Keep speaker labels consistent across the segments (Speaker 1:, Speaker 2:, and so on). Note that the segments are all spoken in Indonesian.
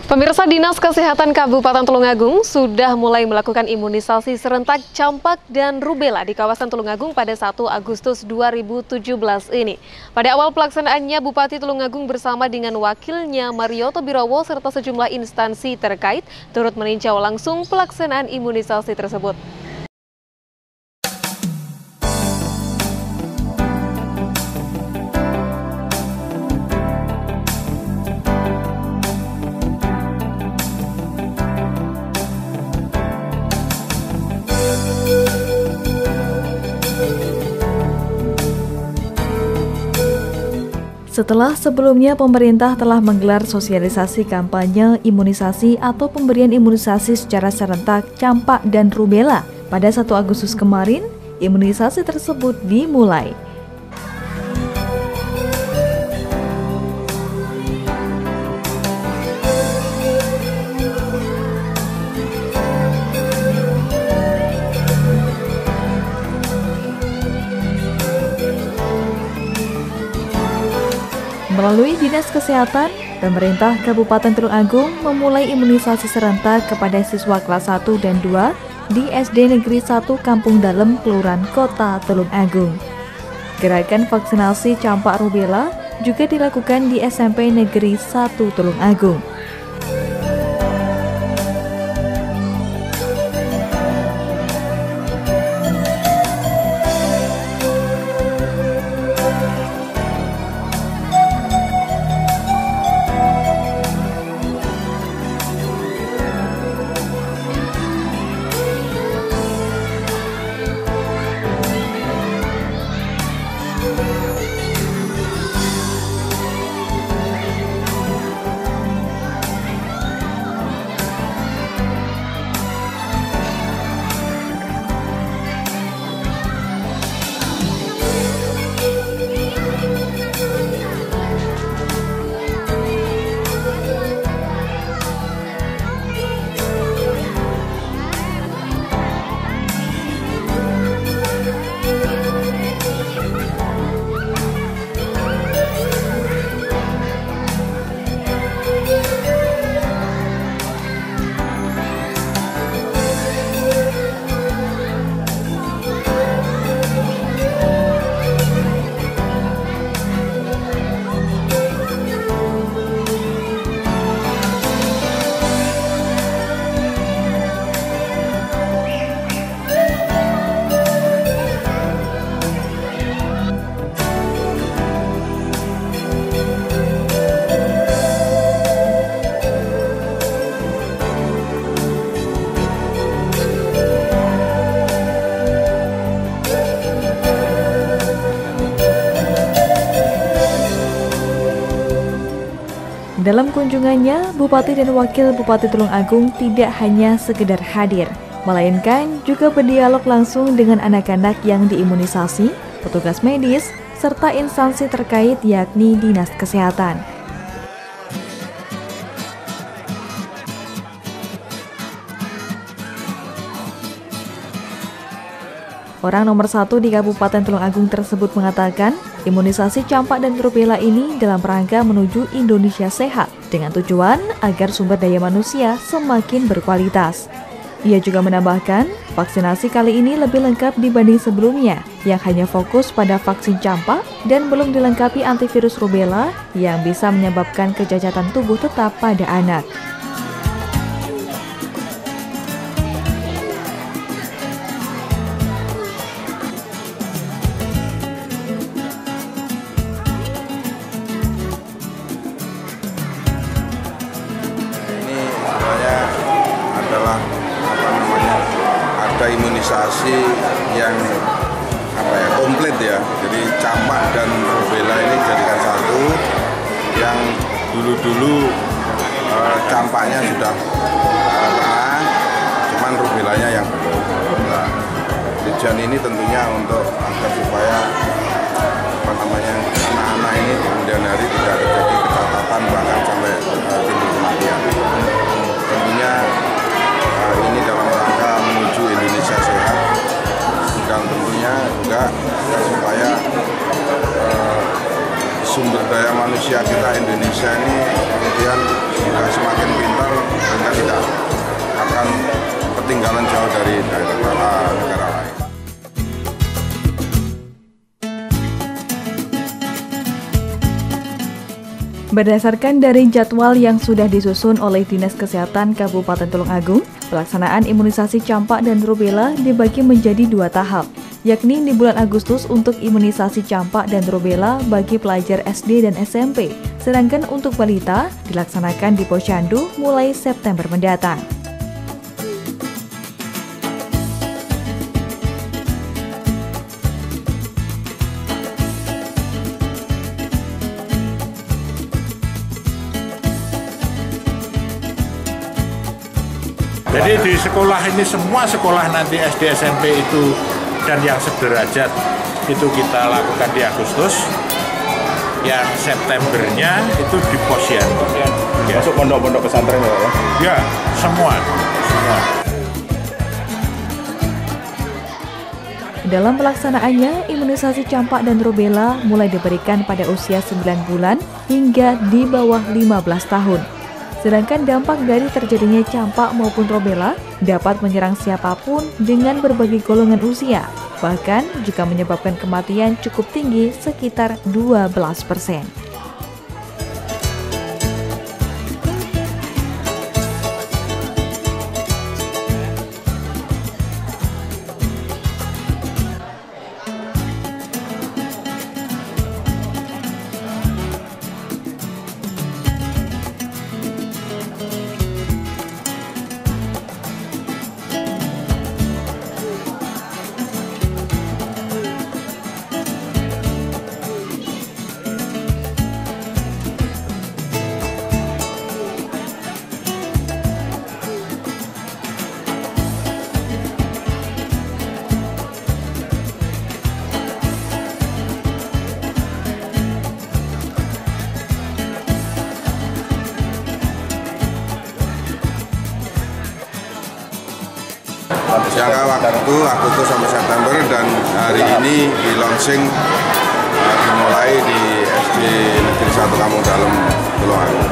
Speaker 1: Pemirsa, Dinas Kesehatan Kabupaten Tulungagung sudah mulai melakukan imunisasi serentak campak dan rubella di kawasan Tulungagung pada 1 Agustus 2017 ini. Pada awal pelaksanaannya, Bupati Tulungagung bersama dengan wakilnya Marioto Birowo serta sejumlah instansi terkait turut meninjau langsung pelaksanaan imunisasi tersebut.
Speaker 2: Setelah sebelumnya pemerintah telah menggelar sosialisasi kampanye imunisasi atau pemberian imunisasi secara serentak campak dan rubella, pada 1 Agustus kemarin, imunisasi tersebut dimulai. Melalui Dinas Kesehatan, pemerintah Kabupaten Tulungagung memulai imunisasi serentak kepada siswa kelas 1 dan 2 di SD Negeri 1 Kampung Dalem, Kelurahan Kota Tulungagung. Gerakan vaksinasi campak rubella juga dilakukan di SMP Negeri 1 Tulungagung. Dalam kunjungannya, Bupati dan Wakil Bupati Tulungagung tidak hanya sekedar hadir, melainkan juga berdialog langsung dengan anak-anak yang diimunisasi, petugas medis, serta instansi terkait yakni Dinas Kesehatan. Orang nomor 1 di Kabupaten Tulungagung tersebut mengatakan, imunisasi campak dan rubella ini dalam rangka menuju Indonesia sehat dengan tujuan agar sumber daya manusia semakin berkualitas. Ia juga menambahkan, vaksinasi kali ini lebih lengkap dibanding sebelumnya yang hanya fokus pada vaksin campak dan belum dilengkapi antivirus rubella yang bisa menyebabkan kecacatan tubuh tetap pada anak.
Speaker 3: Ada imunisasi yang komplit ya, jadi campak dan rubella ini jadikan satu. Yang dulu campaknya sudah pernah, cuman rubellanya yang belum. Nah, tujuan ini tentunya untuk agar supaya anak-anak ini di kemudian hari tidak terjadi kecacatan bahkan sampai timbul kematian. Tentunya ini dalam rangka menuju Indonesia sehat dan tentunya juga supaya sumber daya manusia kita Indonesia ini kemudian sudah semakin pintar sehingga tidak akan ketinggalan jauh dari negara lain.
Speaker 2: Berdasarkan dari jadwal yang sudah disusun oleh Dinas Kesehatan Kabupaten Tulungagung, pelaksanaan imunisasi campak dan rubella dibagi menjadi 2 tahap, yakni di bulan Agustus untuk imunisasi campak dan rubella bagi pelajar SD dan SMP, sedangkan untuk balita dilaksanakan di Posyandu mulai September mendatang.
Speaker 4: Jadi di sekolah ini semua sekolah nanti SD SMP itu dan yang sederajat itu kita lakukan di Agustus. Yang Septembernya itu di Posyandu.
Speaker 5: Ya. Masuk pondok-pondok pesantren ya?
Speaker 4: Ya, semua.
Speaker 2: Dalam pelaksanaannya, imunisasi campak dan rubella mulai diberikan pada usia 9 bulan hingga di bawah 15 tahun. Sedangkan dampak dari terjadinya campak maupun rubella dapat menyerang siapapun dengan berbagai golongan usia, bahkan juga menyebabkan kematian cukup tinggi sekitar 12%.
Speaker 3: Jangka waktu Agustus sampai September dan hari ini di launching dimulai di SD Negeri 1 Kampung Dalem Tulungagung.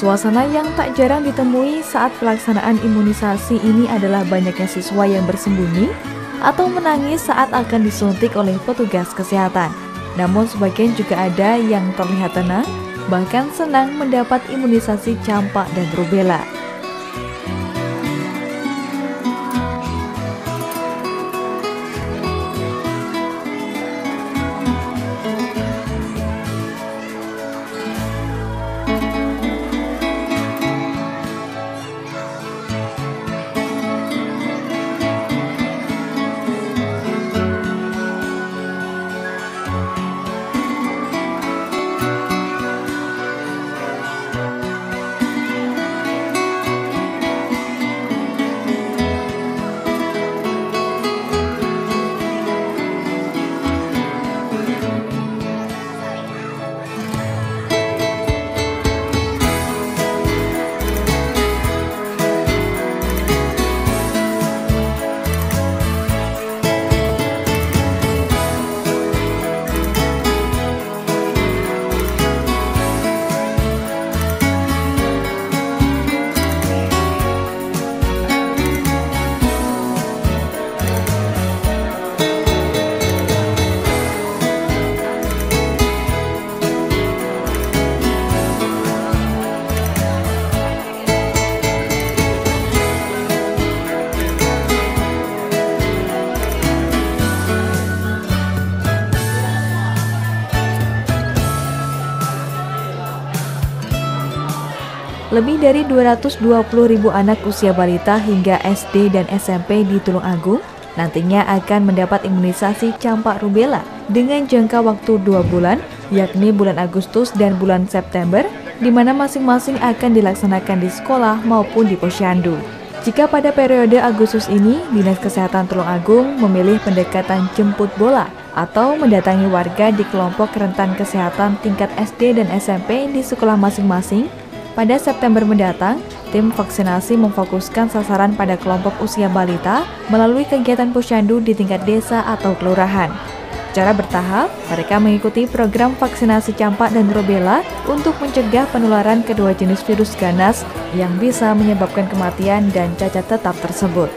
Speaker 2: Suasana yang tak jarang ditemui saat pelaksanaan imunisasi ini adalah banyaknya siswa yang bersembunyi atau menangis saat akan disuntik oleh petugas kesehatan. Namun sebagian juga ada yang terlihat tenang, bahkan senang mendapat imunisasi campak dan rubella. Lebih dari 220.000 anak usia balita hingga SD dan SMP di Tulungagung nantinya akan mendapat imunisasi campak rubella dengan jangka waktu 2 bulan, yakni bulan Agustus dan bulan September, di mana masing-masing akan dilaksanakan di sekolah maupun di posyandu. Jika pada periode Agustus ini, Dinas Kesehatan Tulungagung memilih pendekatan jemput bola atau mendatangi warga di kelompok rentan kesehatan tingkat SD dan SMP di sekolah masing-masing, pada September mendatang, tim vaksinasi memfokuskan sasaran pada kelompok usia balita melalui kegiatan posyandu di tingkat desa atau kelurahan. Secara bertahap, mereka mengikuti program vaksinasi campak dan rubella untuk mencegah penularan kedua jenis virus ganas yang bisa menyebabkan kematian dan cacat tetap tersebut.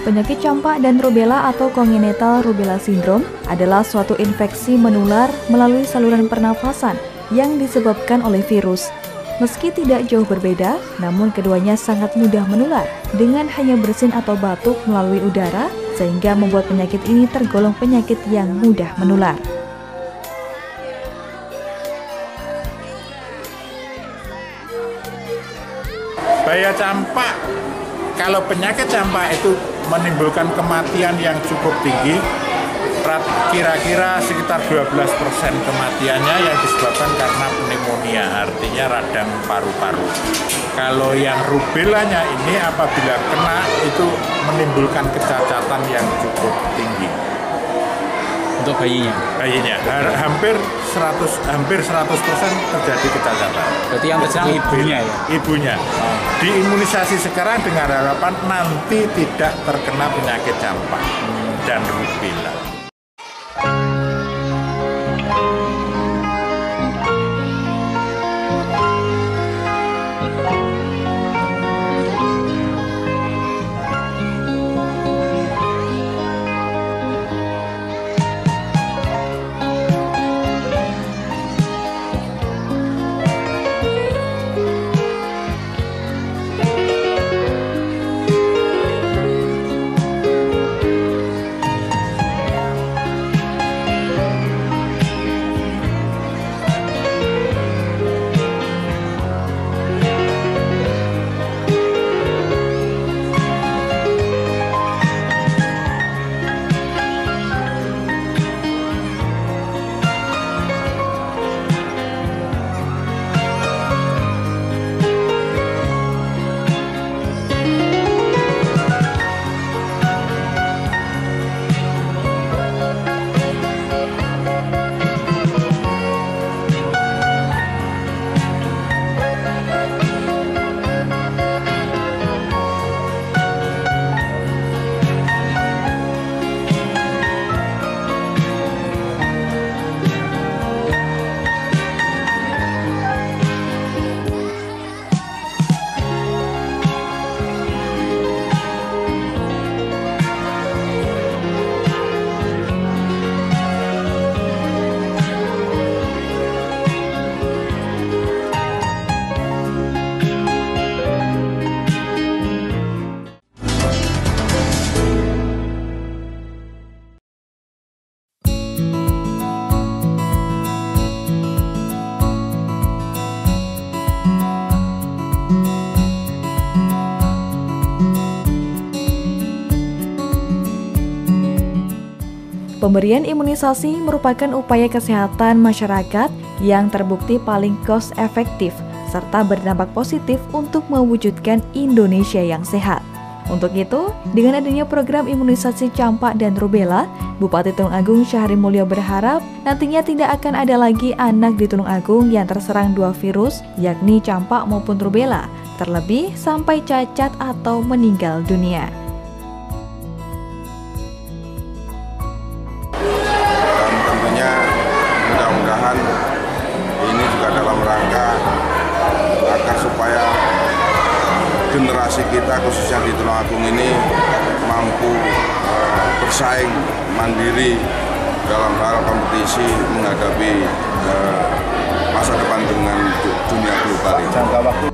Speaker 2: Penyakit campak dan rubella atau congenital rubella syndrome adalah suatu infeksi menular melalui saluran pernafasan yang disebabkan oleh virus. Meski tidak jauh berbeda, namun keduanya sangat mudah menular dengan hanya bersin atau batuk melalui udara, sehingga membuat penyakit ini tergolong penyakit yang mudah menular.
Speaker 4: Bahaya campak, kalau penyakit campak itu menimbulkan kematian yang cukup tinggi, kira-kira sekitar 12% kematiannya yang disebabkan karena pneumonia, artinya radang paru-paru. Kalau yang rubellanya ini apabila kena itu menimbulkan kecacatan yang cukup tinggi.
Speaker 6: Untuk bayinya?
Speaker 4: Bayinya, hampir 100% terjadi kecacatan.
Speaker 6: Berarti yang terjadi ibunya ya?
Speaker 4: Ibunya. Diimunisasi sekarang dengan harapan nanti tidak terkena penyakit campak dan rubella.
Speaker 2: Pemberian imunisasi merupakan upaya kesehatan masyarakat yang terbukti paling cost efektif serta berdampak positif untuk mewujudkan Indonesia yang sehat. Untuk itu, dengan adanya program imunisasi campak dan rubella, Bupati Tulungagung Syahri Mulyo berharap nantinya tidak akan ada lagi anak di Tulungagung yang terserang dua virus, yakni campak maupun rubella, terlebih sampai cacat atau meninggal dunia.
Speaker 3: Dan tentunya mudah-mudahan ini juga dalam rangka agar supaya generasi kita khususnya di Tulungagung ini mampu bersaing mandiri dalam hal kompetisi menghadapi masa depan dengan dunia global ini.
Speaker 5: Jangka waktu.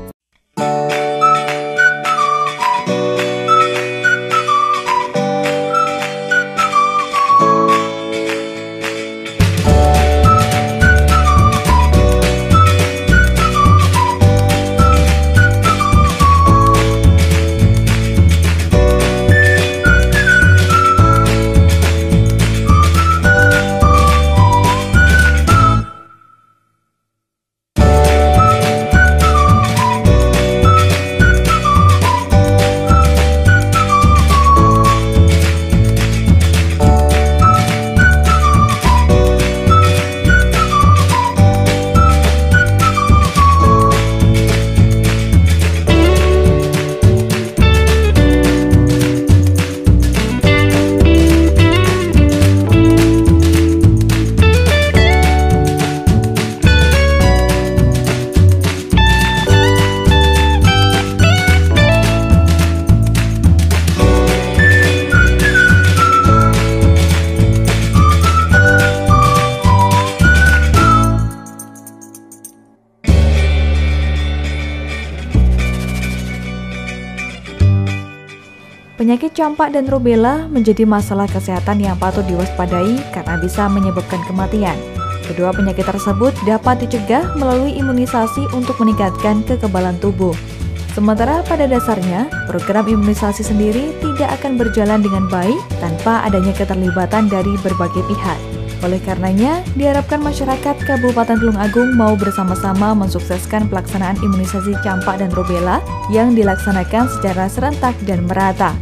Speaker 2: Penyakit campak dan rubella menjadi masalah kesehatan yang patut diwaspadai karena bisa menyebabkan kematian. Kedua penyakit tersebut dapat dicegah melalui imunisasi untuk meningkatkan kekebalan tubuh. Sementara pada dasarnya, program imunisasi sendiri tidak akan berjalan dengan baik tanpa adanya keterlibatan dari berbagai pihak. Oleh karenanya, diharapkan masyarakat Kabupaten Tulungagung mau bersama-sama mensukseskan pelaksanaan imunisasi campak dan rubella yang dilaksanakan secara serentak dan merata.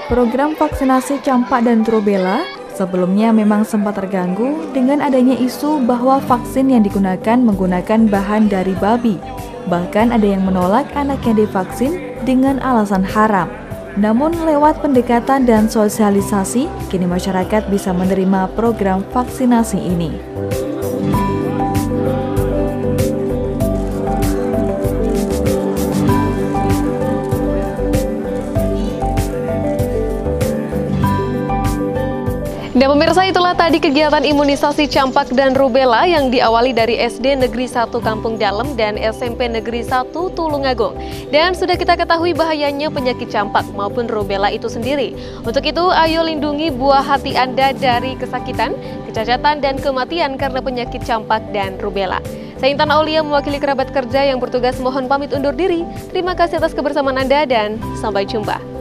Speaker 2: Program vaksinasi campak dan rubella sebelumnya memang sempat terganggu dengan adanya isu bahwa vaksin yang digunakan menggunakan bahan dari babi. Bahkan ada yang menolak anak yang divaksin dengan alasan haram. Namun lewat pendekatan dan sosialisasi, kini masyarakat bisa menerima program vaksinasi ini.
Speaker 1: Dan pemirsa, itulah tadi kegiatan imunisasi campak dan rubella yang diawali dari SD Negeri 1 Kampung Dalem dan SMP Negeri 1 Tulungagung. Dan sudah kita ketahui bahayanya penyakit campak maupun rubella itu sendiri. Untuk itu, ayo lindungi buah hati Anda dari kesakitan, kecacatan, dan kematian karena penyakit campak dan rubella. Saya Intan Aulia mewakili kerabat kerja yang bertugas mohon pamit undur diri. Terima kasih atas kebersamaan Anda dan sampai jumpa.